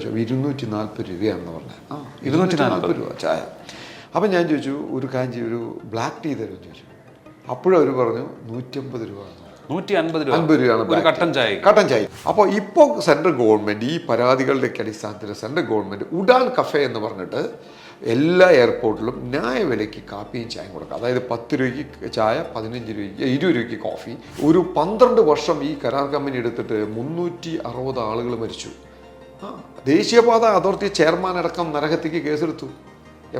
240 രൂപയാണെന്ന് പറഞ്ഞത്. 240 രൂപ ചായ. അപ്പം ഞാൻ ചോദിച്ചു, ഒരു കാഞ്ചി ഒരു ബ്ലാക്ക് ടീ തരുമെന്ന് ചോദിച്ചു. അപ്പോഴും അവർ പറഞ്ഞു 150 രൂപ. 150 രൂപയാണ് ഒരു കട്ടൻ ചായ. കട്ടൻ ചായ. അപ്പോൾ ഇപ്പോൾ സെൻട്രൽ ഗവൺമെൻറ് ഈ പരാതികളുടെയൊക്കെ അടിസ്ഥാനത്തിൽ സെൻട്രൽ ഗവൺമെൻറ് ഉഡാൻ കഫേ എന്ന് പറഞ്ഞിട്ട് എല്ലാ എയർപോർട്ടിലും ന്യായവിലയ്ക്ക് കാപ്പിയും ചായയും കൊടുക്കുക. അതായത് 10 രൂപയ്ക്ക് ചായ, 15 രൂപയ്ക്ക് 20 രൂപയ്ക്ക് കോഫി. ഒരു 12 വർഷം ഈ കരാർ കമ്പനി എടുത്തിട്ട് 360 ആളുകൾ മരിച്ചു. ദേശീയപാത അതോറിറ്റി ചെയർമാൻ അടക്കം നരഹത്യക്ക് കേസെടുത്തു,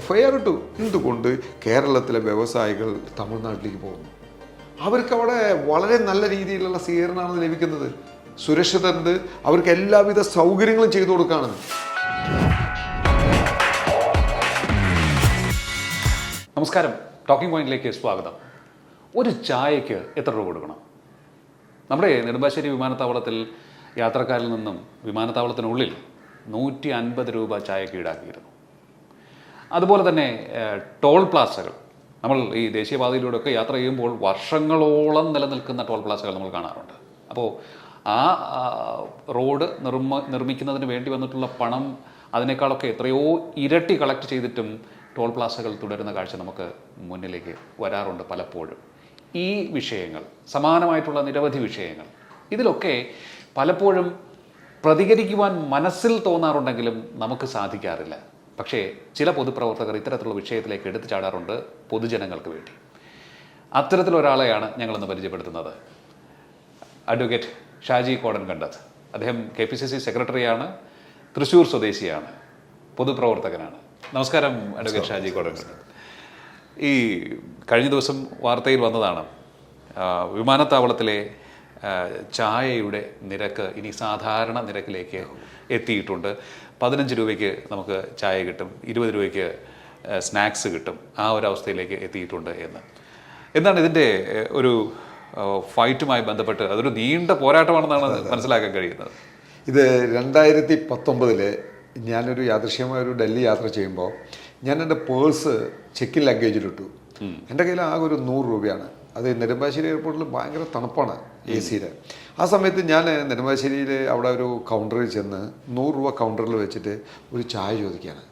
FIR ഇട്ടു. എന്തുകൊണ്ട് കേരളത്തിലെ വ്യവസായികൾ തമിഴ്നാട്ടിലേക്ക് പോകുന്നു? അവർക്ക് അവിടെ വളരെ നല്ല രീതിയിലുള്ള സ്വീകരണമാണ് ലഭിക്കുന്നത്. സുരക്ഷിതരുണ്ട്, അവർക്ക് എല്ലാവിധ സൗകര്യങ്ങളും ചെയ്തു കൊടുക്കുകയാണ്. നമസ്കാരം, ടോക്കിംഗ് പോയിന്റിലേക്ക് സ്വാഗതം. ഒരു ചായക്ക് എത്ര രൂപ കൊടുക്കണം? നമ്മുടെ നെടുമ്പാശ്ശേരി വിമാനത്താവളത്തിൽ യാത്രക്കാരിൽ നിന്നും വിമാനത്താവളത്തിനുള്ളിൽ 150 രൂപ ചായക്ക് ഈടാക്കിയിരുന്നു. അതുപോലെ തന്നെ ടോൾ പ്ലാസകൾ, നമ്മൾ ഈ ദേശീയപാതയിലൂടെയൊക്കെ യാത്ര ചെയ്യുമ്പോൾ വർഷങ്ങളോളം നിലനിൽക്കുന്ന ടോൾ പ്ലാസകൾ നമ്മൾ കാണാറുണ്ട്. അപ്പോൾ ആ റോഡ് നിർമ്മിക്കുന്നതിന് വേണ്ടി വന്നിട്ടുള്ള പണം അതിനേക്കാളൊക്കെ എത്രയോ ഇരട്ടി കളക്ട് ചെയ്തിട്ടും ടോൾ പ്ലാസകൾ തുടരുന്ന കാഴ്ച നമുക്ക് മുന്നിലേക്ക് വരാറുണ്ട് പലപ്പോഴും. ഈ വിഷയങ്ങൾ, സമാനമായിട്ടുള്ള നിരവധി വിഷയങ്ങൾ, ഇതിലൊക്കെ പലപ്പോഴും പ്രതികരിക്കുവാൻ മനസ്സിൽ തോന്നാറുണ്ടെങ്കിലും നമുക്ക് സാധിക്കാറില്ല. പക്ഷേ ചില പൊതുപ്രവർത്തകർ ഇത്തരത്തിലുള്ള വിഷയത്തിലേക്ക് എടുത്തു ചാടാറുണ്ട് പൊതുജനങ്ങൾക്ക് വേണ്ടി. അത്തരത്തിലൊരാളെയാണ് ഞങ്ങളിന്ന് പരിചയപ്പെടുത്തുന്നത്. അഡ്വക്കേറ്റ് ഷാജി കോടൻകണ്ടത്ത്. അദ്ദേഹം KPCC സെക്രട്ടറിയാണ്, തൃശ്ശൂർ സ്വദേശിയാണ്, പൊതുപ്രവർത്തകനാണ്. നമസ്കാരം അഡ്വക്കേറ്റ് ഷാജി കോടൻകണ്ടത്ത്. ഈ കഴിഞ്ഞ ദിവസം വാർത്തയിൽ വന്നതാണ്, വിമാനത്താവളത്തിലെ ചായയുടെ നിരക്ക് ഇനി സാധാരണ നിരക്കിലേക്ക് എത്തിയിട്ടുണ്ട്. 15 രൂപയ്ക്ക് നമുക്ക് ചായ കിട്ടും, 20 രൂപയ്ക്ക് സ്നാക്സ് കിട്ടും, ആ ഒരു അവസ്ഥയിലേക്ക് എത്തിയിട്ടുണ്ട് എന്ന്. എന്താണ് ഇതിൻ്റെ ഒരു ഫൈറ്റുമായി ബന്ധപ്പെട്ട്? അതൊരു നീണ്ട പോരാട്ടമാണെന്നാണ് മനസ്സിലാക്കാൻ കഴിയുന്നത്. ഇത് 2019 ഞാനൊരു യാദൃശ്യമായൊരു ഡൽഹി യാത്ര ചെയ്യുമ്പോൾ ഞാൻ എൻ്റെ പേഴ്സ് ചെക്കിൻ ലഗേജിലിട്ടു. എൻ്റെ കയ്യിൽ ആകെ ഒരു 100 രൂപയാണ്. അത് നെടുമ്പാശ്ശേരി എയർപോർട്ടിൽ ഭയങ്കര തണുപ്പാണ്, AC-യിൽ. ആ സമയത്ത് ഞാൻ നെടുമ്പാശ്ശേരിയിൽ അവിടെ ഒരു കൗണ്ടറിൽ ചെന്ന് 100 രൂപ കൗണ്ടറിൽ വെച്ചിട്ട് ഒരു ചായ ചോദിക്കുകയാണ്.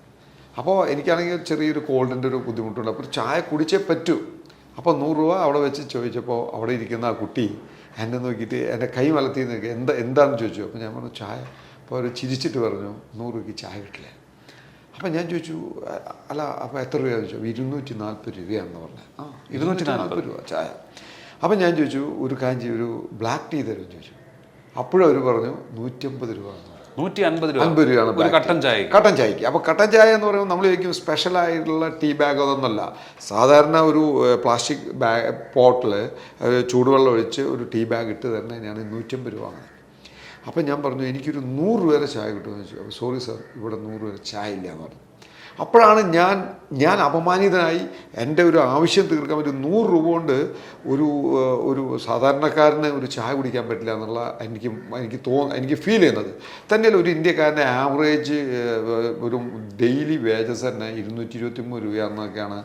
അപ്പോൾ എനിക്കാണെങ്കിൽ ചെറിയൊരു കോൾഡിൻ്റെ ഒരു ബുദ്ധിമുട്ടുണ്ട്. അപ്പോൾ ഒരു ചായ കുടിച്ചേ പറ്റൂ. അപ്പോൾ 100 രൂപ അവിടെ വെച്ച് ചോദിച്ചപ്പോൾ അവിടെ ഇരിക്കുന്ന ആ കുട്ടി എന്നെ നോക്കിയിട്ട് എൻ്റെ കൈ മലത്തി നോക്കി എന്താണെന്ന് ചോദിച്ചു. അപ്പോൾ ഞാൻ പറഞ്ഞു ചായ. അപ്പോൾ അവർ ചിരിച്ചിട്ട് പറഞ്ഞു 100 രൂപയ്ക്ക് ചായ കിട്ടില്ല. അപ്പം ഞാൻ ചോദിച്ചു, അല്ല അപ്പോൾ എത്ര രൂപയാണെന്ന് ചോദിച്ചു. 240 രൂപയാണെന്ന് പറഞ്ഞത്. 240 രൂപ ചായ. അപ്പം ഞാൻ ചോദിച്ചു, ഒരു കാഞ്ചി ഒരു ബ്ലാക്ക് ടീ തരുമെന്ന് ചോദിച്ചു. അപ്പോഴും അവർ പറഞ്ഞു 150 രൂപ. 150 രൂപയാണ് ഒരു കട്ടൻ ചായ. കട്ടൻ ചായക്ക്. അപ്പോൾ കട്ടൻ ചായ എന്ന് പറയുമ്പോൾ നമ്മൾ ചോദിക്കും സ്പെഷ്യലായിട്ടുള്ള ടീ ബാഗ് അതൊന്നുമല്ല. സാധാരണ ഒരു പ്ലാസ്റ്റിക് പോട്ടിൽ ചൂടുവെള്ളം ഒഴിച്ച് ഒരു ടീ ബാഗ് ഇട്ട് തരുന്നതിനാണ് 150 രൂപ അങ്ങനെ. അപ്പം ഞാൻ പറഞ്ഞു എനിക്കൊരു 100 രൂപ ചായ കിട്ടുമെന്ന് ചോദിച്ചു. അപ്പോൾ സോറി സാർ, ഇവിടെ 100 രൂപ ചായ ഇല്ല എന്ന് പറഞ്ഞു. അപ്പോഴാണ് ഞാൻ അപമാനിതനായി. എൻ്റെ ഒരു ആവശ്യം തീർക്കാൻ പറ്റും 100 രൂപ കൊണ്ട് ഒരു സാധാരണക്കാരന് ഒരു ചായ കുടിക്കാൻ പറ്റില്ല എന്നുള്ള എനിക്ക് ഫീൽ ചെയ്യുന്നത്. തന്നെയല്ല, ഒരു ഇന്ത്യക്കാരൻ്റെ ആവറേജ് ഒരു ഡെയിലി വേജസ് തന്നെ 223 രൂപയെന്നൊക്കെയാണ്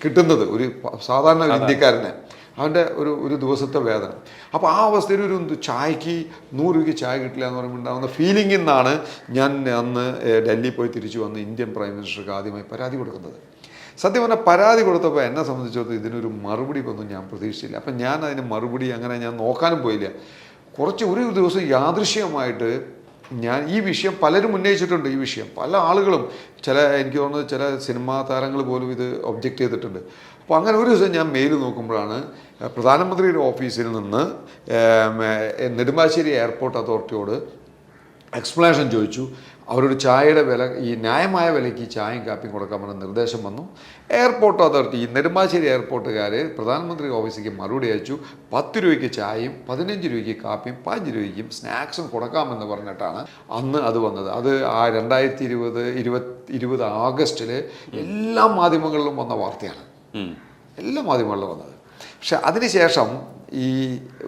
കിട്ടുന്നത് ഒരു സാധാരണ ഒരു ഇന്ത്യക്കാരന്, അവൻ്റെ ഒരു ദിവസത്തെ വേതനം. അപ്പോൾ ആ അവസ്ഥയിൽ ഒരു ചായക്ക് 100 രൂപയ്ക്ക് ചായ കിട്ടില്ല എന്ന് പറയുമ്പോൾ ഉണ്ടാകുന്ന ഫീലിംഗിൽ നിന്നാണ് ഞാൻ അന്ന് ഡൽഹി പോയി തിരിച്ചു വന്ന് ഇന്ത്യൻ പ്രൈം മിനിസ്റ്റർക്ക് ആദ്യമായി പരാതി കൊടുക്കുന്നത്. സത്യം പറഞ്ഞാൽ പരാതി കൊടുത്തപ്പോൾ എന്നെ സംബന്ധിച്ചിടത്തോളം ഇതിനൊരു മറുപടി ഒന്നും ഞാൻ പ്രതീക്ഷിച്ചില്ല. അപ്പം ഞാൻ അതിന് മറുപടി അങ്ങനെ ഞാൻ നോക്കാനും പോയില്ല. ഒരു ദിവസം യാദൃശ്യമായിട്ട് ഞാൻ ഈ വിഷയം പലരും ഉന്നയിച്ചിട്ടുണ്ട്. ഈ വിഷയം പല ആളുകളും, എനിക്ക് തോന്നുന്നത് ചില സിനിമാ താരങ്ങൾ പോലും ഇത് ഒബ്ജക്റ്റ് ചെയ്തിട്ടുണ്ട്. അപ്പോൾ അങ്ങനെ ഒരു ദിവസം ഞാൻ മെയിൽ നോക്കുമ്പോഴാണ് പ്രധാനമന്ത്രിയുടെ ഓഫീസിൽ നിന്ന് നെടുമ്പാശ്ശേരി എയർപോർട്ട് അതോറിറ്റിയോട് എക്സ്പ്ലനേഷൻ ചോദിച്ചു. അവരോട് ചായയുടെ വില, ഈ ന്യായമായ വിലയ്ക്ക് ചായയും കാപ്പിയും കൊടുക്കാമെന്ന നിർദ്ദേശം വന്നു. എയർപോർട്ട് അതോറിറ്റി, ഈ നെടുമ്പാശ്ശേരി എയർപോർട്ടുകാർ പ്രധാനമന്ത്രി ഓഫീസിലേക്ക് മറുപടി അയച്ചു. 10 രൂപയ്ക്ക് ചായയും 15 രൂപയ്ക്ക് കാപ്പിയും 15 രൂപയ്ക്കും സ്നാക്സും കൊടുക്കാമെന്ന് പറഞ്ഞിട്ടാണ് അന്ന് അത് വന്നത്. അത് ആ 2020 ആഗസ്റ്റിൽ എല്ലാ മാധ്യമങ്ങളിലും വന്ന വാർത്തയാണ്, എല്ലാ മാധ്യമങ്ങളിലും വന്നത്. പക്ഷെ അതിനുശേഷം ഈ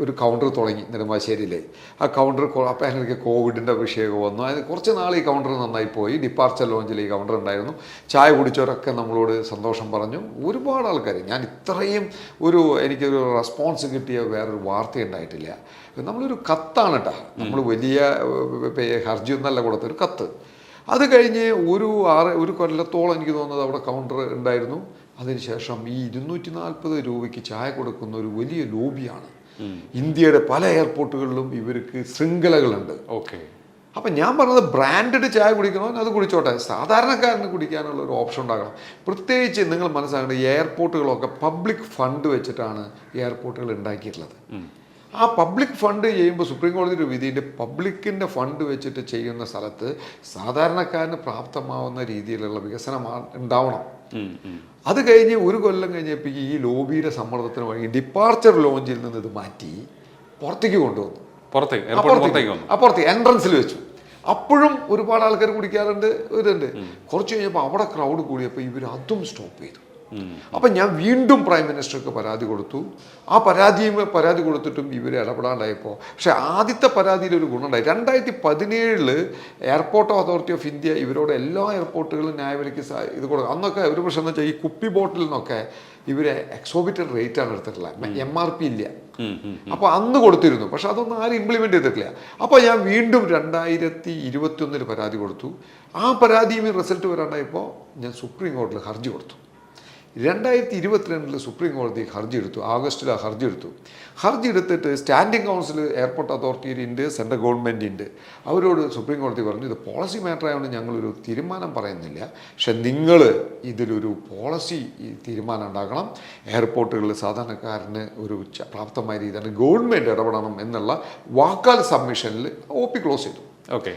ഒരു കൗണ്ടർ തുടങ്ങി നെടുമ്പാശ്ശേരിയിൽ. ആ കൗണ്ടർ അപ്പോൾ അതിനൊക്കെ കോവിഡിൻ്റെ വിഷയമൊക്കെ വന്നു. അതിന് കുറച്ച് നാൾ ഈ കൗണ്ടർ നന്നായി പോയി. ഡിപ്പാർച്ചർ ലോഞ്ചിൽ ഈ കൗണ്ടർ ഉണ്ടായിരുന്നു. ചായ കുടിച്ചവരൊക്കെ നമ്മളോട് സന്തോഷം പറഞ്ഞു. ഒരുപാട് ആൾക്കാർ, ഞാൻ ഇത്രയും എനിക്കൊരു റെസ്പോൺസ് കിട്ടിയ വേറൊരു വാർത്ത ഉണ്ടായിട്ടില്ല. നമ്മളൊരു കത്താണ് കേട്ടോ, നമ്മൾ വലിയ ഹർജിയൊന്നല്ല കൊടുത്തൊരു കത്ത്. അത് കഴിഞ്ഞ് ഒരു കൊല്ലത്തോളം എനിക്ക് തോന്നുന്നത് അവിടെ കൗണ്ടർ ഉണ്ടായിരുന്നു. അതിനുശേഷം ഈ 240 രൂപയ്ക്ക് ചായ കൊടുക്കുന്ന ഒരു വലിയ ലോബിയാണ്. ഇന്ത്യയുടെ പല എയർപോർട്ടുകളിലും ഇവർക്ക് ശൃംഖലകളുണ്ട്. ഓക്കെ. അപ്പം ഞാൻ പറഞ്ഞത് ബ്രാൻഡഡ് ചായ കുടിക്കണോ അത് കുടിച്ചോട്ടെ, സാധാരണക്കാരന് കുടിക്കാനുള്ള ഒരു ഓപ്ഷൻ ഉണ്ടാകണം. പ്രത്യേകിച്ച് നിങ്ങൾ മനസ്സിലാക്കേണ്ടത്, എയർപോർട്ടുകളൊക്കെ പബ്ലിക് ഫണ്ട് വെച്ചിട്ടാണ് എയർപോർട്ടുകൾ ഉണ്ടാക്കിയിട്ടുള്ളത്. ആ പബ്ലിക് ഫണ്ട് ചെയ്യുമ്പോൾ സുപ്രീം കോടതിയുടെ വിധിയുടെ പബ്ലിക്കിൻ്റെ ഫണ്ട് വെച്ചിട്ട് ചെയ്യുന്ന സ്ഥലത്ത് സാധാരണക്കാരന് പ്രാപ്തമാവുന്ന രീതിയിലുള്ള വികസനം ഉണ്ടാവണം. അത് കഴിഞ്ഞ് ഒരു കൊല്ലം കഴിഞ്ഞപ്പോൾ ഈ ലോബിയുടെ സമ്മർദ്ദത്തിന് വഴി ഡിപ്പാർച്ചർ ലോഞ്ചിൽ നിന്ന് ഇത് മാറ്റി പുറത്തേക്ക് കൊണ്ടുവന്നു. പുറത്തേക്ക് എൻട്രൻസിൽ വെച്ചു. അപ്പോഴും ഒരുപാട് ആൾക്കാർ കുടിക്കാറുണ്ട്. ഇതുണ്ട്. കുറച്ച് കഴിഞ്ഞപ്പോൾ അവിടെ ക്രൗഡ് കൂടിയപ്പോൾ ഇവർ അതും സ്റ്റോപ്പ് ചെയ്തു. അപ്പം ഞാൻ വീണ്ടും പ്രൈം മിനിസ്റ്റർക്ക് പരാതി കൊടുത്തു. ആ പരാതി കൊടുത്തിട്ടും ഇവർ ഇടപെടാണ്ടായപ്പോൾ, പക്ഷേ ആദ്യത്തെ പരാതിയിൽ ഒരു ഗുണമുണ്ടായി. 2017 എയർപോർട്ട് അതോറിറ്റി ഓഫ് ഇന്ത്യ ഇവരോട് എല്ലാ എയർപോർട്ടുകളും ന്യായവിലയ്ക്ക് ഇത് കൊടുക്കും. അന്നൊക്കെ ഒരു പ്രശ്നം എന്ന് വെച്ചാൽ ഈ കുപ്പി ബോട്ടിൽ നിന്നൊക്കെ ഇവരെ എക്സോബിറ്റഡ് റേറ്റാണ് എടുത്തിട്ടുള്ളത്, MRP ഇല്ല. അപ്പോൾ അന്ന് കൊടുത്തിരുന്നു, പക്ഷെ അതൊന്നും ആരും ഇംപ്ലിമെൻ്റ് ചെയ്തിട്ടില്ല. അപ്പോൾ ഞാൻ വീണ്ടും 2021 പരാതി കൊടുത്തു. ആ പരാതിയും റിസൾട്ട് വരാണ്ടായപ്പോൾ ഞാൻ സുപ്രീം കോടതിയിൽ ഹർജി കൊടുത്തു. 2022 സുപ്രീം കോടതി ഹർജി എടുത്തു. ആഗസ്റ്റിൽ ആ ഹർജി എടുത്തു. ഹർജി എടുത്തിട്ട് സ്റ്റാൻഡിംഗ് കൗൺസിൽ എയർപോർട്ട് അതോറിറ്റിയുണ്ട്, സെൻട്രൽ ഗവൺമെൻറ്റിൻ്റെ, അവരോട് സുപ്രീം കോടതി പറഞ്ഞു, ഇത് പോളിസി മാറ്റർ ആയതുകൊണ്ട് ഞങ്ങളൊരു തീരുമാനം പറയുന്നില്ല, പക്ഷെ നിങ്ങൾ ഇതിലൊരു പോളിസി തീരുമാനം ഉണ്ടാക്കണം. എയർപോർട്ടുകളിൽ സാധാരണക്കാരന് ഒരു പ്രാപ്തമായ രീതിയാണ് ഗവൺമെൻറ് ഇടപെടണം എന്നുള്ള വാക്കാൽ സബ്മിഷനിൽ OP ക്ലോസ് ചെയ്തു. ഓക്കെ.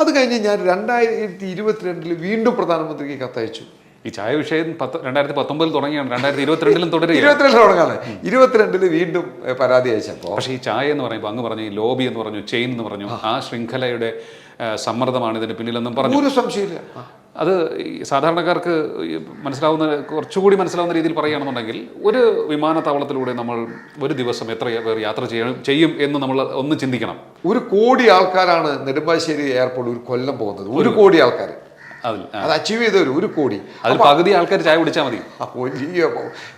അത് കഴിഞ്ഞ് ഞാൻ 2022 വീണ്ടും പ്രധാനമന്ത്രിക്ക് കത്തയച്ചു. ഈ ചായ വിഷയം 2019 തുടങ്ങിയാണ്, 2022 തുടരുകയാണ്. 22 തുടങ്ങാതെ 22 വീണ്ടും പരാതി അയച്ചപ്പോൾ, പക്ഷേ ഈ ചായ എന്ന് പറയുമ്പോൾ അങ്ങ് പറഞ്ഞു, ഈ ലോബി എന്ന് പറഞ്ഞു, ചെയിൻ എന്ന് പറഞ്ഞു, ആ ശൃംഖലയുടെ സമ്മർദ്ദമാണ് ഇതിന് പിന്നിലെന്നും പറഞ്ഞു. ഒരു സംശയമില്ല. അത് സാധാരണക്കാർക്ക് കുറച്ചുകൂടി മനസ്സിലാവുന്ന രീതിയിൽ പറയുകയാണെന്നുണ്ടെങ്കിൽ, ഒരു വിമാനത്താവളത്തിലൂടെ നമ്മൾ ഒരു ദിവസം എത്ര പേർ യാത്ര ചെയ്യും എന്ന് നമ്മൾ ഒന്ന് ചിന്തിക്കണം. 1 കോടി ആൾക്കാരാണ് നെടുമ്പാശ്ശേരി എയർപോർട്ട് ഒരു കൊല്ലം പോകുന്നത്. 1 കോടി ആൾക്കാർ അത് അച്ചീവ് ചെയ്തവർ 1 കോടി. അതിൽ പകുതി ആൾക്കാർ ചായ കുടിച്ചാൽ മതി.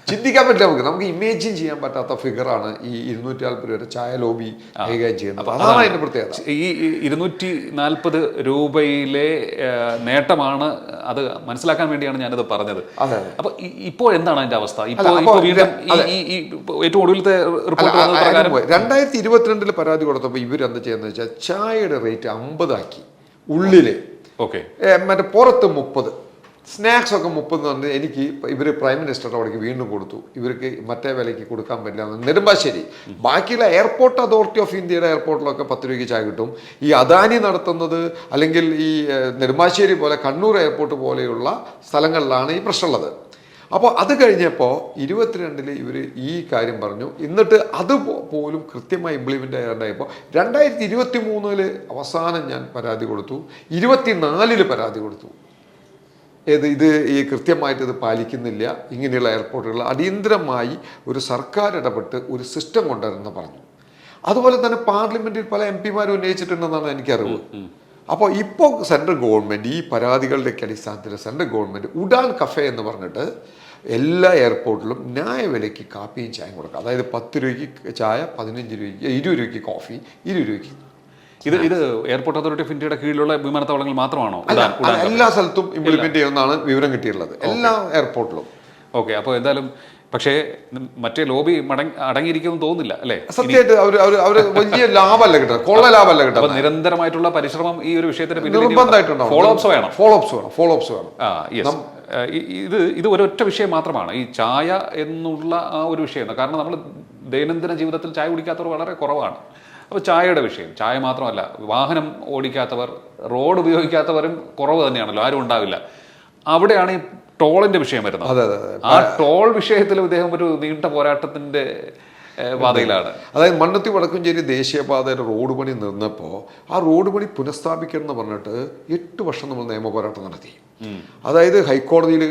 ചിന്തിക്കാൻ പറ്റില്ല. നമുക്ക് ഇമേജിൻ ചെയ്യാൻ പറ്റാത്ത ഫിഗറാണ് ഈ 240 രൂപ ചായ ലോബി കൈകാര്യം ചെയ്യുന്നത്. അതാണ് അതിന്റെ പ്രത്യേകത. ഈ 240 രൂപയിലെ നേട്ടമാണ്, അത് മനസ്സിലാക്കാൻ വേണ്ടിയാണ് ഞാനത് പറഞ്ഞത്. അപ്പൊ ഇപ്പോൾ എന്താണ് അതിന്റെ അവസ്ഥ? ഇപ്പോൾ വീണ്ടും ഏറ്റവും ഒടുവിലത്തെ റിപ്പോർട്ട് വന്നത് പ്രകാരം 2022 പരാതി കൊടുത്തപ്പോൾ ഇവരെന്താ ചെയ്യുന്നത് വെച്ചാൽ ചായയുടെ റേറ്റ് 50 ആക്കി ഉള്ളില്. ഓക്കെ. മറ്റേ പുറത്ത് 30, സ്നാക്സ് ഒക്കെ 30 എന്ന് പറഞ്ഞ് എനിക്ക് ഇവർ പ്രൈം മിനിസ്റ്ററുടെ അവിടേക്ക് വീണ്ടും കൊടുത്തു. ഇവർക്ക് മറ്റേ വിലയ്ക്ക് കൊടുക്കാൻ പറ്റില്ല നെടുമ്പാശ്ശേരി. ബാക്കിയുള്ള എയർപോർട്ട് അതോറിറ്റി ഓഫ് ഇന്ത്യയുടെ എയർപോർട്ടിലൊക്കെ 10 രൂപയ്ക്ക് ചായ കിട്ടും. ഈ അദാനി നടത്തുന്നത് അല്ലെങ്കിൽ ഈ നെടുമ്പാശ്ശേരി പോലെ കണ്ണൂർ എയർപോർട്ട് പോലെയുള്ള സ്ഥലങ്ങളിലാണ് ഈ പ്രശ്നമുള്ളത്. അപ്പോൾ അത് കഴിഞ്ഞപ്പോൾ 22 ഇവർ ഈ കാര്യം പറഞ്ഞു. എന്നിട്ട് അത് പോലും കൃത്യമായി ഇംപ്ലിമെൻ്റ് ചെയ്യാണ്ടായപ്പോൾ 2023 അവസാനം ഞാൻ പരാതി കൊടുത്തു. 24 പരാതി കൊടുത്തു. ഇത് ഈ കൃത്യമായിട്ട് ഇത് പാലിക്കുന്നില്ല, ഇങ്ങനെയുള്ള എയർപോർട്ടുകൾ അടിയന്തരമായി ഒരു സർക്കാർ ഇടപെട്ട് ഒരു സിസ്റ്റം കൊണ്ടുവരുമെന്ന് പറഞ്ഞു. അതുപോലെ തന്നെ പാർലമെൻറ്റിൽ പല MP ഉന്നയിച്ചിട്ടുണ്ടെന്നാണ് എനിക്കറിവ്. അപ്പോൾ ഇപ്പോൾ സെൻട്രൽ ഗവൺമെൻറ് ഈ പരാതികളുടെയൊക്കെ അടിസ്ഥാനത്തിൽ സെൻട്രൽ ഗവൺമെൻറ് ഉഡാൻ കഫേ എന്ന് പറഞ്ഞിട്ട് എല്ലാ എയർപോർട്ടിലും ന്യായവിലയ്ക്ക് കാപ്പിയും ചായയും കൊടുക്കുക. അതായത് 10 രൂപയ്ക്ക് ചായ, 15 രൂപയ്ക്ക്, 20 രൂപയ്ക്ക് കോഫി, 20 രൂപയ്ക്ക്. ഇത് എയർപോർട്ട് അതോറിറ്റി ഓഫ് ഇന്ത്യയുടെ കീഴിലുള്ള വിമാനത്താവളങ്ങൾ മാത്രമാണോ? എല്ലാ സ്ഥലത്തും ഇംപ്ലിമെന്റ് ചെയ്യുമെന്നാണ് വിവരം കിട്ടിയിട്ടുള്ളത്, എല്ലാ എയർപോർട്ടിലും. ഓക്കെ. അപ്പോൾ എന്തായാലും പക്ഷേ മറ്റേ ലോബി അടങ്ങിയിരിക്കുമെന്ന് തോന്നുന്നില്ല അല്ലേ? സത്യമായിട്ട് അവർ വലിയ ലാഭമല്ല കിട്ടുന്നത്, കൊള്ള ലാഭമല്ല കിട്ടുന്നത്. നിരന്തരമായിട്ടുള്ള പരിശ്രമം ഈ ഒരു വിഷയത്തിന് നിർബന്ധമായിട്ടുണ്ടാവും. ഫോളോ അപ്സ് വേണം. ഇത് ഒരൊറ്റ വിഷയം മാത്രമാണ്, ഈ ചായ എന്നുള്ള ആ ഒരു വിഷയം. കാരണം നമ്മൾ ദൈനംദിന ജീവിതത്തിൽ ചായ കുടിക്കാത്തവർ വളരെ കുറവാണ്. അപ്പോൾ ചായയുടെ വിഷയം, ചായ മാത്രമല്ല, വാഹനം ഓടിക്കാത്തവർ, റോഡ് ഉപയോഗിക്കാത്തവരും കുറവ് തന്നെയാണല്ലോ, ആരും ഉണ്ടാവില്ല. അവിടെയാണ് ഈ ടോളിന്റെ വിഷയം വരുന്നത്. ആ ടോൾ വിഷയത്തിൽ ഇദ്ദേഹം ഒരു നീണ്ട പോരാട്ടത്തിന്റെ പാതയിലാണ്. അതായത് മണ്ണുത്തി വടക്കുംചേരി ദേശീയപാതയുടെ റോഡ് പണി നിന്നപ്പോൾ ആ റോഡ് പണി പുനഃസ്ഥാപിക്കണം എന്ന് പറഞ്ഞിട്ട് 8 വർഷം നമ്മൾ നിയമ പോരാട്ടം നടത്തി. അതായത് ഹൈക്കോടതിയിൽ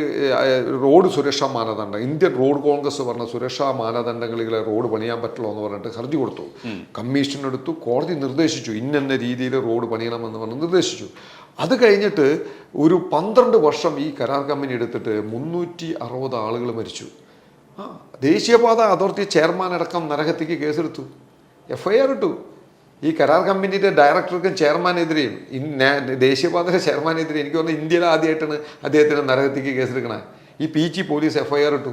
റോഡ് സുരക്ഷാ മാനദണ്ഡം, ഇന്ത്യൻ റോഡ് കോൺഗ്രസ് പറഞ്ഞ സുരക്ഷാ മാനദണ്ഡങ്ങളിലെ റോഡ് പണിയാൻ പറ്റുള്ളൂ എന്ന് പറഞ്ഞിട്ട് ഹർജി കൊടുത്തു. കമ്മീഷനെടുത്തു, കോടതി നിർദ്ദേശിച്ചു ഇന്ന രീതിയിൽ റോഡ് പണിയണമെന്ന് പറഞ്ഞ് നിർദ്ദേശിച്ചു. അത് കഴിഞ്ഞിട്ട് ഒരു 12 വർഷം ഈ കരാർ കമ്പനി എടുത്തിട്ട് 360 ആളുകൾ മരിച്ചു. ദേശീയപാത അതോറിറ്റി ചെയർമാൻ അടക്കം നരഹത്യക്ക് കേസെടുത്തു, FIR ഇട്ടു. ഈ കരാർ കമ്പനിയുടെ ഡയറക്ടർക്കും ചെയർമാനെതിരെയും ദേശീയപാതയുടെ ചെയർമാനെതിരെ എനിക്ക് തോന്നുന്നു ഇന്ത്യയിൽ ആദ്യമായിട്ടാണ് അദ്ദേഹത്തിന് നരഹത്യക്ക് കേസെടുക്കണേ. ഈ PG പോലീസ് FIR ഇട്ടു,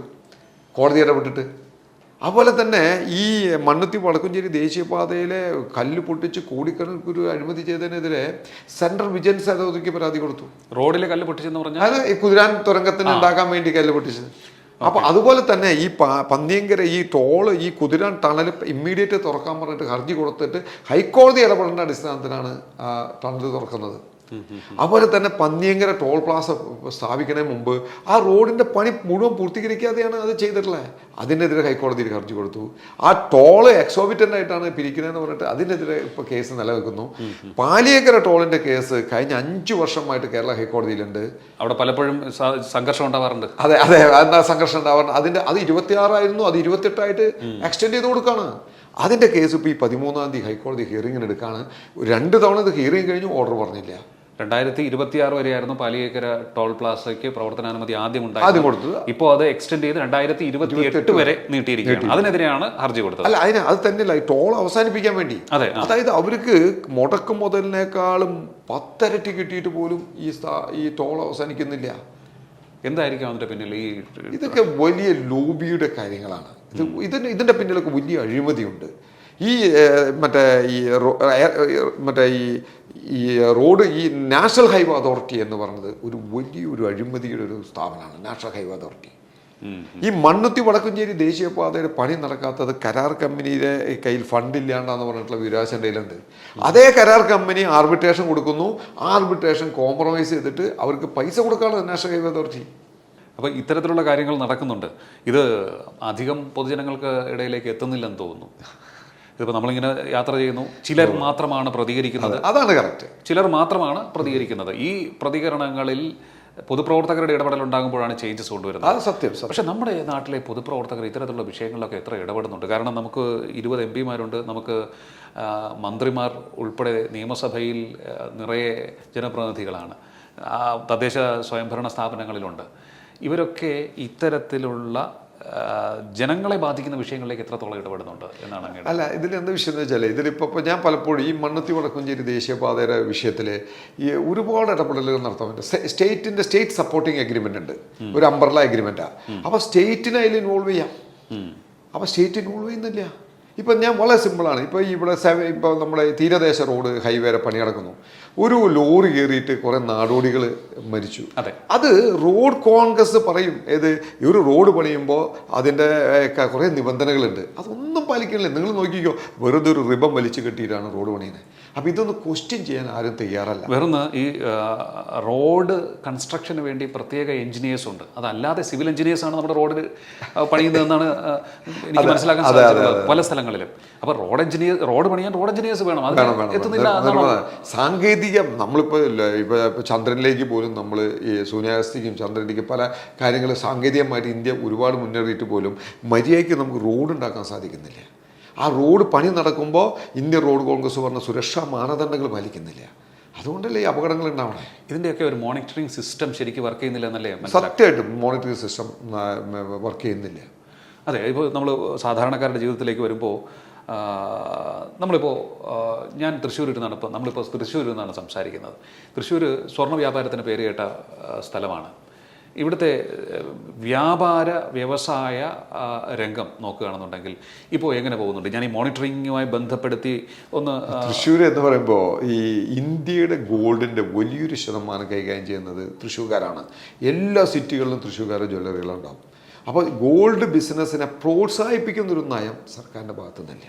കോടതി ഇടപെട്ടിട്ട്. അതുപോലെ തന്നെ ഈ മണ്ണുത്തി വടക്കുംചേരി ദേശീയപാതയിലെ കല്ല് പൊട്ടിച്ച് കോടിക്കണക്കിന് അഴിമതി ചെയ്തതിനെതിരെ സെൻട്രൽ വിജിലൻസ് അതോറിറ്റിക്ക് പരാതി കൊടുത്തു. റോഡിലെ കല്ല് പൊട്ടിച്ചെന്ന് പറഞ്ഞാൽ അത് ഈ കുതിരാൻ തുരങ്കത്തിന് ഉണ്ടാക്കാൻ വേണ്ടി കല്ല് പൊട്ടിച്ചത്. അപ്പോൾ അതുപോലെ തന്നെ ഈ പന്നിയങ്കര ഈ ടോള് ഈ കുതിരാൻ ടണൽ ഇമ്മീഡിയറ്റ് തുറക്കാൻ പറഞ്ഞിട്ട് ഹർജി കൊടുത്തിട്ട് ഹൈക്കോടതി ഇടപെടേണ്ട അടിസ്ഥാനത്തിലാണ് ടണൽ തുറക്കുന്നത്. അതുപോലെ തന്നെ പന്നിയങ്കര ടോൾ പ്ലാസ സ്ഥാപിക്കുന്നതിന് മുമ്പ് ആ റോഡിന്റെ പണി മുഴുവൻ പൂർത്തീകരിക്കാതെയാണ് അത് ചെയ്തിട്ടുള്ളത്. അതിനെതിരെ ഹൈക്കോടതിയിൽ ഹർജി കൊടുത്തു. ആ ടോള് എക്സോബിറ്റന്റ് ആയിട്ടാണ് പിരിക്കുന്നതെന്ന് പറഞ്ഞിട്ട് അതിനെതിരെ ഇപ്പോൾ കേസ് നിലനിൽക്കുന്നു. പാലിയേക്കര ടോളിന്റെ കേസ് കഴിഞ്ഞ 5 വർഷമായിട്ട് കേരള ഹൈക്കോടതിയിലുണ്ട്. അവിടെ പലപ്പോഴും സംഘർഷം ഉണ്ടാവാറുണ്ട്. അതെ അതെ, എന്താ സംഘർഷം ഉണ്ടാവാറുണ്ട്. അത് 26 ആയിരുന്നു, അത് 28 എക്സ്റ്റെൻഡ് ചെയ്ത് കൊടുക്കുകയാണ്. അതിന്റെ കേസ് ഇപ്പോൾ ഈ 13-ാം തീയതി ഹൈക്കോടതി ഹിയറിങ്ങിന് എടുക്കുകയാണ്. 2 തവണ ഇത് ഹിയറിങ് കഴിഞ്ഞു, ഓർഡർ പറഞ്ഞില്ല. 2026 വരെയായിരുന്നു പാലിയേക്കര ടോൾ പ്ലാസയ്ക്ക് പ്രവർത്തനാനുമതി ആദ്യം കൊടുത്തത്. ഇപ്പോൾ അത് എക്സ്റ്റെൻഡ് ചെയ്ത് 2028 വരെ നീട്ടിയിരിക്കുകയാണ്. അതിനെതിരെയാണ് ഹർജി കൊടുത്തത്. അല്ല, അത് തന്നെയല്ല, ഈ ടോൾ അവസാനിപ്പിക്കാൻ വേണ്ടി. അതായത് അവർക്ക് മുടക്ക് മുതലിനേക്കാളും 10 ഇരട്ടി കിട്ടിയിട്ട് പോലും ഈ ടോൾ അവസാനിക്കുന്നില്ല. എന്തായിരിക്കും അതിന്റെ പിന്നിൽ? ഇതൊക്കെ വലിയ ലോബിയുടെ കാര്യങ്ങളാണ്. ഇതിന്റെ പിന്നിലൊക്കെ വലിയ അഴിമതിയുണ്ട്. ഈ ഈ റോഡ് ഈ നാഷണൽ ഹൈവേ അതോറിറ്റി എന്ന് പറയുന്നത് ഒരു വലിയൊരു അഴിമതിയുടെ ഒരു സ്ഥാപനമാണ് നാഷണൽ ഹൈവേ അതോറിറ്റി. ഈ മണ്ണുത്തി വടക്കുംചേരി ദേശീയപാതയുടെ പണി നടക്കാത്തത് കരാർ കമ്പനിയുടെ കയ്യിൽ ഫണ്ടില്ലാണ്ടാന്ന് പറഞ്ഞിട്ടുള്ള വിരാശൻ്റെ കയ്യിലുണ്ട്. അതേ കരാർ കമ്പനി ആർബിട്രേഷൻ കൊടുക്കുന്നു, ആർബിട്രേഷൻ കോംപ്രമൈസ് ചെയ്തിട്ട് അവർക്ക് പൈസ കൊടുക്കാനുള്ള നാഷണൽ ഹൈവേ അതോറിറ്റി. അപ്പോൾ ഇത്തരത്തിലുള്ള കാര്യങ്ങൾ നടക്കുന്നുണ്ട്. ഇത് അധികം പൊതുജനങ്ങൾക്ക് ഇടയിലേക്ക് എത്തുന്നില്ലെന്ന് തോന്നുന്നു. ഇതിപ്പോൾ നമ്മളിങ്ങനെ യാത്ര ചെയ്യുന്നു, ചിലർ മാത്രമാണ് പ്രതികരിക്കുന്നത്. അതാണ് കറക്റ്റ്, ചിലർ മാത്രമാണ് പ്രതികരിക്കുന്നത്. ഈ പ്രതികരണങ്ങളിൽ പൊതുപ്രവർത്തകരുടെ ഇടപെടൽ ഉണ്ടാകുമ്പോഴാണ് ചേഞ്ചസ് കൊണ്ടുവരുന്നത്. അത് സത്യം. പക്ഷേ നമ്മുടെ നാട്ടിലെ പൊതുപ്രവർത്തകർ ഇത്തരത്തിലുള്ള വിഷയങ്ങളിലൊക്കെ എത്ര ഇടപെടുന്നുണ്ട്? കാരണം നമുക്ക് 20 MP-മാരുണ്ട്, നമുക്ക് മന്ത്രിമാർ ഉൾപ്പെടെ നിയമസഭയിൽ നിറയെ ജനപ്രതിനിധികളാണ്, തദ്ദേശ സ്വയംഭരണ സ്ഥാപനങ്ങളിലുണ്ട്. ഇവരൊക്കെ ഇത്തരത്തിലുള്ള ജനങ്ങളെ ബാധിക്കുന്ന വിഷയങ്ങളിലേക്ക് എത്രത്തോളം ഇടപെടുന്നുണ്ട് എന്നാണ് അങ്ങനെ? അല്ല, ഇതിലെന്ത് വിഷയം എന്ന് വെച്ചാൽ ഇതിലിപ്പോൾ ഞാൻ പലപ്പോഴും ഈ മണ്ണുത്തി വടക്കുംചേരി ദേശീയപാതയുടെ വിഷയത്തിൽ ഈ ഒരുപാട് ഇടപെടലുകൾ നടത്താറുണ്ട്. സ്റ്റേറ്റ് സപ്പോർട്ടിങ് എഗ്രിമെൻ്റ് ഉണ്ട്, ഒരു അംബ്രല എഗ്രിമെൻറ്റാണ്. അപ്പോൾ സ്റ്റേറ്റിനെ അതിൽ ഇൻവോൾവ് ചെയ്യാം. അപ്പോൾ സ്റ്റേറ്റ് ഇൻവോൾവ് ചെയ്യുന്നില്ല. ഇപ്പം ഞാൻ വളരെ സിമ്പിളാണ്. ഇപ്പോൾ ഇപ്പോൾ നമ്മുടെ തീരദേശ റോഡ് ഹൈവേരെ പണി നടക്കുന്നു. ഒരു ലോറി കയറിയിട്ട് കുറേ നാടോടികൾ മരിച്ചു. അത് റോഡ് കോൺഗ്രസ് പറയും ഒരു റോഡ് പണിയുമ്പോൾ അതിൻ്റെ കുറേ നിബന്ധനകളുണ്ട്, അതൊന്നും പാലിക്കണില്ല. നിങ്ങൾ നോക്കിക്കോ, വെറുതെ ഒരു റിബൺ വലിച്ചു കെട്ടിയിട്ടാണ് റോഡ് പണിയുന്നത്. അപ്പോൾ ഇതൊന്ന് ക്വസ്റ്റ്യൻ ചെയ്യാൻ ആരും തയ്യാറല്ല. വെറും ഈ റോഡ് കൺസ്ട്രക്ഷന് വേണ്ടി പ്രത്യേക എഞ്ചിനീയേഴ്സ് ഉണ്ട്, അതല്ലാതെ സിവിൽ എഞ്ചിനീയേഴ്സാണ് നമ്മുടെ റോഡ് പണിയുന്നതെന്നാണ് എനിക്ക് മനസ്സിലാക്കാൻ സാധിച്ചത് പല സ്ഥലങ്ങളിലും. അപ്പോൾ റോഡ് പണിയാൻ റോഡ് എഞ്ചിനീയേഴ്സ് വേണം, എത്തുന്നില്ല. സാങ്കേതികം നമ്മളിപ്പോൾ ചന്ദ്രനിലേക്ക് പോലും നമ്മൾ ഈ സൂര്യാസ്തിക്കും ചന്ദ്രനിലേക്ക് പല കാര്യങ്ങൾ സാങ്കേതികമായിട്ട് ഇന്ത്യ ഒരുപാട് മുന്നേറിയിട്ട് പോലും മര്യാദയ്ക്ക് നമുക്ക് റോഡ് ഉണ്ടാക്കാൻ സാധിക്കുന്നില്ല. ആ റോഡ് പണി നടക്കുമ്പോൾ ഇന്ത്യൻ റോഡ് കോൺഗ്രസ് പറഞ്ഞ സുരക്ഷാ മാനദണ്ഡങ്ങൾ പാലിക്കുന്നില്ല. അതുകൊണ്ടല്ലേ ഈ അപകടങ്ങൾ ഉണ്ടാവണേ. ഇതിൻ്റെയൊക്കെ ഒരു മോണിറ്ററിംഗ് സിസ്റ്റം ശരിക്കും വർക്ക് ചെയ്യുന്നില്ല എന്നല്ലേ? സത്യമായിട്ടും മോണിറ്ററിംഗ് സിസ്റ്റം വർക്ക് ചെയ്യുന്നില്ല. അതെ, ഇപ്പോൾ നമ്മൾ സാധാരണക്കാരുടെ ജീവിതത്തിലേക്ക് വരുമ്പോൾ നമ്മളിപ്പോൾ ഞാൻ തൃശ്ശൂരിൽ നിന്നാണ് സംസാരിക്കുന്നത്. തൃശ്ശൂർ സ്വർണ്ണ വ്യാപാരത്തിന് പേര് കേട്ട സ്ഥലമാണ്. ഇവിടുത്തെ വ്യാപാര വ്യവസായ രംഗം നോക്കുകയാണെന്നുണ്ടെങ്കിൽ ഇപ്പോൾ എങ്ങനെ പോകുന്നുണ്ട്? ഞാൻ ഈ മോണിറ്ററിങ്ങുമായി ബന്ധപ്പെടുത്തി ഒന്ന് തൃശ്ശൂർ എന്ന് പറയുമ്പോൾ ഈ ഇന്ത്യയുടെ ഗോൾഡിൻ്റെ വലിയൊരു ശതമാനം കൈകാര്യം ചെയ്യുന്നത് തൃശ്ശൂർക്കാരാണ്. എല്ലാ സിറ്റികളിലും തൃശ്ശൂർക്കാരുടെ ജ്വല്ലറികളുണ്ടാവും. അപ്പോൾ ഗോൾഡ് ബിസിനസ്സിനെ പ്രോത്സാഹിപ്പിക്കുന്നൊരു നയം സർക്കാരിൻ്റെ ഭാഗത്തു നിന്നില്ല.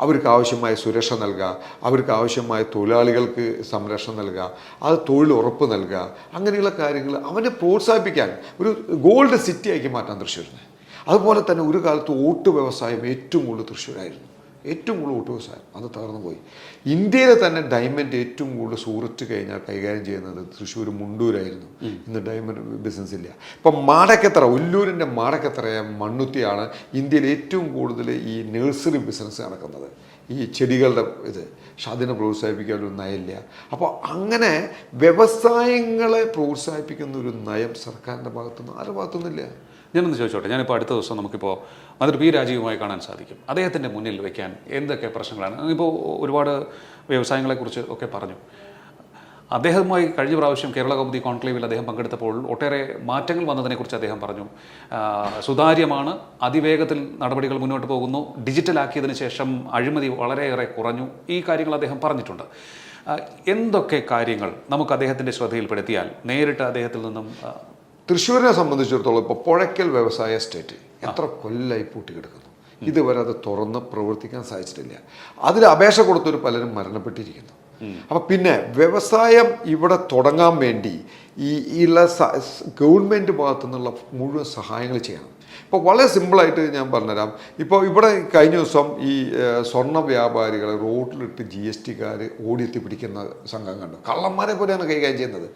അവർക്ക് ആവശ്യമായ സുരക്ഷ നൽകുക, അവർക്ക് ആവശ്യമായ തൊഴിലാളികൾക്ക് സംരക്ഷണം നൽകുക, അത് തൊഴിൽ ഉറപ്പ് നൽകുക, അങ്ങനെയുള്ള കാര്യങ്ങൾ അവനെ പ്രോത്സാഹിപ്പിക്കാൻ ഒരു ഗോൾഡ് സിറ്റി ആക്കി മാറ്റാൻ തൃശ്ശൂരിനെ. അതുപോലെ തന്നെ ഒരു കാലത്ത് ഓട്ട് വ്യവസായം ഏറ്റവും കൂടുതൽ തൃശ്ശൂരായിരുന്നു. ഏറ്റവും കൂടുതൽ ഓട്ടോ വ്യവസായം അത് തകർന്നു പോയി. ഇന്ത്യയിലെ തന്നെ ഡയമണ്ട് ഏറ്റവും കൂടുതൽ സൂററ്റ് കഴിഞ്ഞാൽ കൈകാര്യം ചെയ്യുന്നത് തൃശ്ശൂർ മുണ്ടൂരായിരുന്നു. ഇന്ന് ഡയമണ്ട് ബിസിനസ് ഇല്ല. ഇപ്പം മാടക്കത്തറ, ഉല്ലൂരിൻ്റെ മാടക്കത്തറയ മണ്ണുത്തിയാണ് ഇന്ത്യയിൽ ഏറ്റവും കൂടുതൽ ഈ നഴ്സറി ബിസിനസ് നടക്കുന്നത്, ഈ ചെടികളുടെ ഇത്. പക്ഷെ അതിനെ പ്രോത്സാഹിപ്പിക്കാനൊരു നയമില്ല. അപ്പോൾ അങ്ങനെ വ്യവസായങ്ങളെ പ്രോത്സാഹിപ്പിക്കുന്ന ഒരു നയം സർക്കാരിൻ്റെ ഭാഗത്തുനിന്ന് ആരുടെ ഭാഗത്തുനിന്നില്ല. ഞാനൊന്ന് ചോദിച്ചോട്ടെ, ഞാനിപ്പോൾ അടുത്ത ദിവസം നമുക്കിപ്പോൾ മന്ത്രി പി രാജീവുമായി കാണാൻ സാധിക്കും. അദ്ദേഹത്തിൻ്റെ മുന്നിൽ വയ്ക്കാൻ എന്തൊക്കെ പ്രശ്നങ്ങളാണ്? ഇപ്പോൾ ഒരുപാട് വ്യവസായങ്ങളെക്കുറിച്ച് ഒക്കെ പറഞ്ഞു. അദ്ദേഹവുമായി കഴിഞ്ഞ പ്രാവശ്യം കേരള കൗമുദി കോൺക്ലേവിൽ അദ്ദേഹം പങ്കെടുത്തപ്പോൾ ഒട്ടേറെ മാറ്റങ്ങൾ വന്നതിനെക്കുറിച്ച് അദ്ദേഹം പറഞ്ഞു. സുതാര്യമാണ്, അതിവേഗത്തിൽ നടപടികൾ മുന്നോട്ട് പോകുന്നു, ഡിജിറ്റലാക്കിയതിന് ശേഷം അഴിമതി വളരെയേറെ കുറഞ്ഞു. ഈ കാര്യങ്ങൾ അദ്ദേഹം പറഞ്ഞിട്ടുണ്ട്. എന്തൊക്കെ കാര്യങ്ങൾ നമുക്ക് അദ്ദേഹത്തിൻ്റെ ശ്രദ്ധയിൽപ്പെടുത്തിയാൽ നേരിട്ട് അദ്ദേഹത്തിൽ നിന്നും? തൃശ്ശൂരിനെ സംബന്ധിച്ചിടത്തോളം ഇപ്പോൾ പുഴയ്ക്കൽ വ്യവസായ എസ്റ്റേറ്റ് എത്ര കൊല്ലമായി പൂട്ടിക്കിടക്കുന്നു. ഇതുവരെ അത് തുറന്ന് പ്രവർത്തിക്കാൻ സാധിച്ചിട്ടില്ല. അതിൽ അപേക്ഷ കൊടുത്തൊരു പലരും മരണപ്പെട്ടിരിക്കുന്നു. അപ്പം പിന്നെ വ്യവസായം ഇവിടെ തുടങ്ങാൻ വേണ്ടി ഉള്ള ഗവൺമെൻറ് ഭാഗത്തു നിന്നുള്ള മുഴുവൻ സഹായങ്ങൾ ചെയ്യണം. ഇപ്പോൾ വളരെ സിമ്പിളായിട്ട് ഞാൻ പറഞ്ഞുതരാം. ഇപ്പോൾ ഇവിടെ കഴിഞ്ഞ ദിവസം ഈ സ്വർണ്ണ വ്യാപാരികളെ റോഡിലിട്ട് GSTക്കാർ ഓടിയെത്തി പിടിക്കുന്ന സംഘം കണ്ടു. കള്ളന്മാരെ പോലെയാണ് കൈകാര്യം ചെയ്യുന്നത്.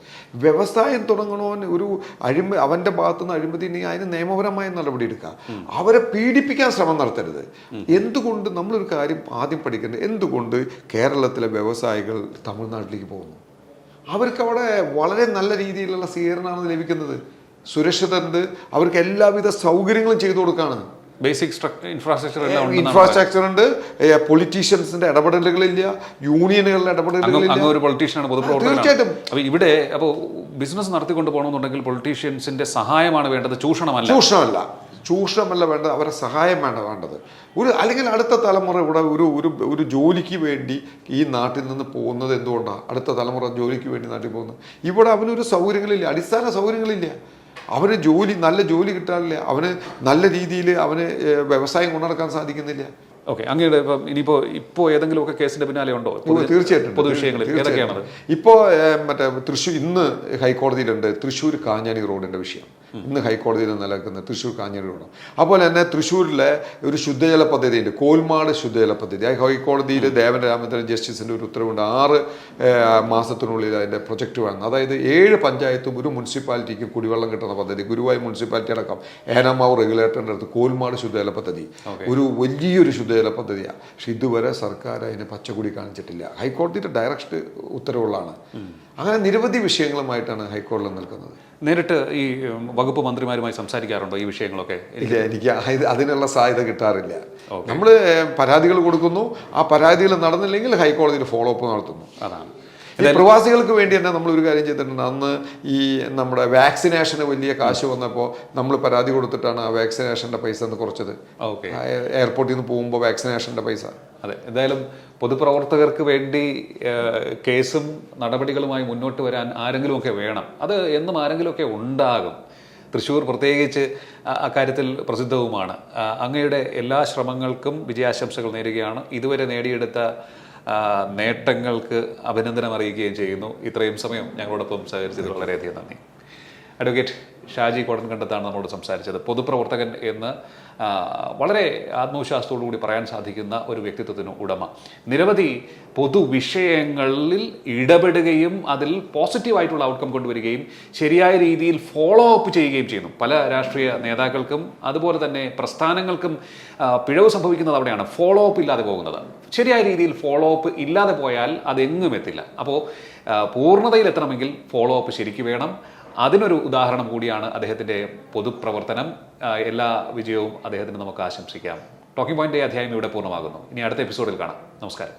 വ്യവസായം തുടങ്ങണവൻ ഒരു അവൻ്റെ ഭാഗത്തുനിന്ന് അഴിമതി ഉണ്ടെങ്കിൽ അതിന് നിയമപരമായ നടപടി എടുക്കുക. അവരെ പീഡിപ്പിക്കാൻ ശ്രമം നടത്തരുത്. എന്തുകൊണ്ട് നമ്മളൊരു കാര്യം ആദ്യം പഠിക്കേണ്ടത്, എന്തുകൊണ്ട് കേരളത്തിലെ വ്യവസായികൾ തമിഴ്നാട്ടിലേക്ക് പോകുന്നു? അവർക്ക് അവിടെ വളരെ നല്ല രീതിയിലുള്ള സ്വീകരണമാണ് ലഭിക്കുന്നത്. സുരക്ഷിതരുണ്ട്, അവർക്ക് എല്ലാവിധ സൗകര്യങ്ങളും ചെയ്തു കൊടുക്കുകയാണ്. ബേസിക് ഇൻഫ്രാസ്ട്രക്ചർ ഉണ്ട്. പൊളിറ്റീഷ്യൻസിന്റെ ഇടപെടലുകളില്ല, യൂണിയനുകളുടെ ഇടപെടലുകളില്ല. ഒരു പൊളിറ്റീഷ്യനാണ് പൊതുപ്രവർത്തകൻ. തീർച്ചയായിട്ടും. അപ്പോൾ ഇവിടെ അപ്പോൾ ബിസിനസ് നടത്തിക്കൊണ്ട് പോകണമെന്നുണ്ടെങ്കിൽ പൊളിറ്റീഷ്യൻസിന്റെ സഹായമാണ് വേണ്ടത്, ചൂഷണമല്ല വേണ്ടത്, അവരെ സഹായം വേണ്ടത്. അല്ലെങ്കിൽ അടുത്ത തലമുറ ഇവിടെ ഒരു ജോലിക്ക് വേണ്ടി ഈ നാട്ടിൽ നിന്ന് പോകുന്നത് എന്തുകൊണ്ടാണ്? അടുത്ത തലമുറ ജോലിക്ക് വേണ്ടി നാട്ടിൽ പോകുന്നത്. ഇവിടെ അവനൊരു സൗകര്യങ്ങളില്ല, അടിസ്ഥാന സൗകര്യങ്ങളില്ല. അവന് നല്ല ജോലി കിട്ടാനില്ല, അവന് നല്ല രീതിയിൽ അവന് വ്യവസായം കൊണ്ടുനടക്കാൻ സാധിക്കുന്നില്ല. ഓക്കെ, അങ്ങയുടെ ഇപ്പോൾ ഏതെങ്കിലുമൊക്കെ കേസിന്റെ പിന്നാലെ ഉണ്ടോ? തീർച്ചയായിട്ടും പൊതുവിഷയങ്ങളിൽ ഏതൊക്കെയാണത്? ഇപ്പോൾ മറ്റേ തൃശ്ശൂർ ഇന്ന് ഹൈക്കോടതിയിലുണ്ട് തൃശ്ശൂർ കാഞ്ഞാണി റോഡിന്റെ വിഷയം. ഇന്ന് ഹൈക്കോടതിയിൽ നിലനിൽക്കുന്ന തൃശ്ശൂർ കാഞ്ഞാണി റോഡ്. അതുപോലെ തന്നെ തൃശ്ശൂരിലെ ഒരു ശുദ്ധജല പദ്ധതിയുണ്ട്, കോൽമാട് ശുദ്ധജല പദ്ധതി. ഹൈക്കോടതിയിൽ ദേവൻ രാമചന്ദ്രൻ ജസ്റ്റിസിന്റെ ഒരു ഉത്തരവുണ്ട്. 6 മാസത്തിനുള്ളിൽ അതിന്റെ പ്രൊജക്ട് വേണം. അതായത് 7 പഞ്ചായത്തും ഒരു മുനിസിപ്പാലിറ്റിക്കും കുടിവെള്ളം കിട്ടുന്ന പദ്ധതി. ഗുരുവായൂർ മുനിസിപ്പാലിറ്റി അടക്കം ഏനാമാവ് റെഗുലേറ്ററിന്റെ അടുത്ത് കോൽമാട് ശുദ്ധജല പദ്ധതി ഒരു വലിയൊരു ശുദ്ധജല പദ്ധതിയാണ്. പക്ഷെ ഇതുവരെ സർക്കാർ അതിന് പച്ചക്കുടി കാണിച്ചിട്ടില്ല. ഹൈക്കോടതിയുടെ ഡയറക്റ്റ് ഉത്തരവുകളാണ്. അങ്ങനെ നിരവധി വിഷയങ്ങളുമായിട്ടാണ് ഹൈക്കോടതിയിൽ നിൽക്കുന്നത്. നേരിട്ട് ഈ വകുപ്പ് മന്ത്രിമാരുമായി സംസാരിക്കാറുണ്ടോ ഈ വിഷയങ്ങളൊക്കെ? ഇല്ല, എനിക്ക് അതിനുള്ള സാധ്യത കിട്ടാറില്ല. നമ്മൾ പരാതികൾ കൊടുക്കുന്നു, ആ പരാതികൾ നടന്നില്ലെങ്കിൽ ഹൈക്കോടതിയിൽ ഫോളോ അപ്പ് നടത്തുന്നു. അതാണ്. പ്രവാസികൾക്ക് വേണ്ടി തന്നെ നമ്മൾ ഒരു കാര്യം ചെയ്തിട്ടുണ്ട്. അന്ന് ഈ നമ്മുടെ വാക്സിനേഷന് വലിയ കാശ് വന്നപ്പോൾ നമ്മൾ പരാതി കൊടുത്തിട്ടാണ് ആ വാക്സിനേഷന്റെ പൈസ ഒന്ന് കുറച്ചത്. എയർപോർട്ടിൽ നിന്ന് പോകുമ്പോൾ വാക്സിനേഷന്റെ പൈസ. അതെ, എന്തായാലും പൊതുപ്രവർത്തകർക്ക് വേണ്ടി കേസും നടപടികളുമായി മുന്നോട്ട് വരാൻ ആരെങ്കിലുമൊക്കെ വേണം. അത് എന്നും ആരെങ്കിലുമൊക്കെ ഉണ്ടാകും. തൃശ്ശൂർ പ്രത്യേകിച്ച് അക്കാര്യത്തിൽ പ്രസിദ്ധവുമാണ്. അങ്ങയുടെ എല്ലാ ശ്രമങ്ങൾക്കും വിജയാശംസകൾ നേരുകയാണ്. ഇതുവരെ നേടിയെടുത്ത നേട്ടങ്ങൾക്ക് അഭിനന്ദനം അറിയിക്കുകയും ചെയ്യുന്നു. ഇത്രയും സമയം ഞങ്ങളോടൊപ്പം സഹകരിച്ചതിൽ വളരെയധികം നന്ദി. അഡ്വക്കേറ്റ് ഷാജി കോടൻകണ്ടത്താണ് നമ്മോട് സംസാരിച്ചത്. പൊതുപ്രവർത്തകൻ എന്ന് വളരെ ആത്മവിശ്വാസത്തോടു കൂടി പറയാൻ സാധിക്കുന്ന ഒരു വ്യക്തിത്വത്തിന് ഉടമ. നിരവധി പൊതുവിഷയങ്ങളിൽ ഇടപെടുകയും അതിൽ പോസിറ്റീവായിട്ടുള്ള ഔട്ട്കം കൊണ്ടുവരികയും ശരിയായ രീതിയിൽ ഫോളോ അപ്പ് ചെയ്യുകയും ചെയ്യുന്നു. പല രാഷ്ട്രീയ നേതാക്കൾക്കും അതുപോലെ തന്നെ പ്രസ്ഥാനങ്ങൾക്കും പിഴവ് സംഭവിക്കുന്നത് അവിടെയാണ്, ഫോളോ അപ്പ് ഇല്ലാതെ പോകുന്നത്. ശരിയായ രീതിയിൽ ഫോളോ അപ്പ് ഇല്ലാതെ പോയാൽ അതെങ്ങും എത്തില്ല. അപ്പോൾ പൂർണ്ണതയിലെത്തണമെങ്കിൽ ഫോളോ അപ്പ് ശരിക്ക് വേണം. അതിനൊരു ഉദാഹരണം കൂടിയാണ് അദ്ദേഹത്തിൻ്റെ പൊതുപ്രവർത്തനം. എല്ലാ വിജയവും അദ്ദേഹത്തിന് നമുക്ക് ആശംസിക്കാം. ടോക്കിംഗ് പോയിന്റ് അധ്യായം ഇവിടെ പൂർണ്ണമാകുന്നു. ഇനി അടുത്ത എപ്പിസോഡിൽ കാണാം. നമസ്കാരം.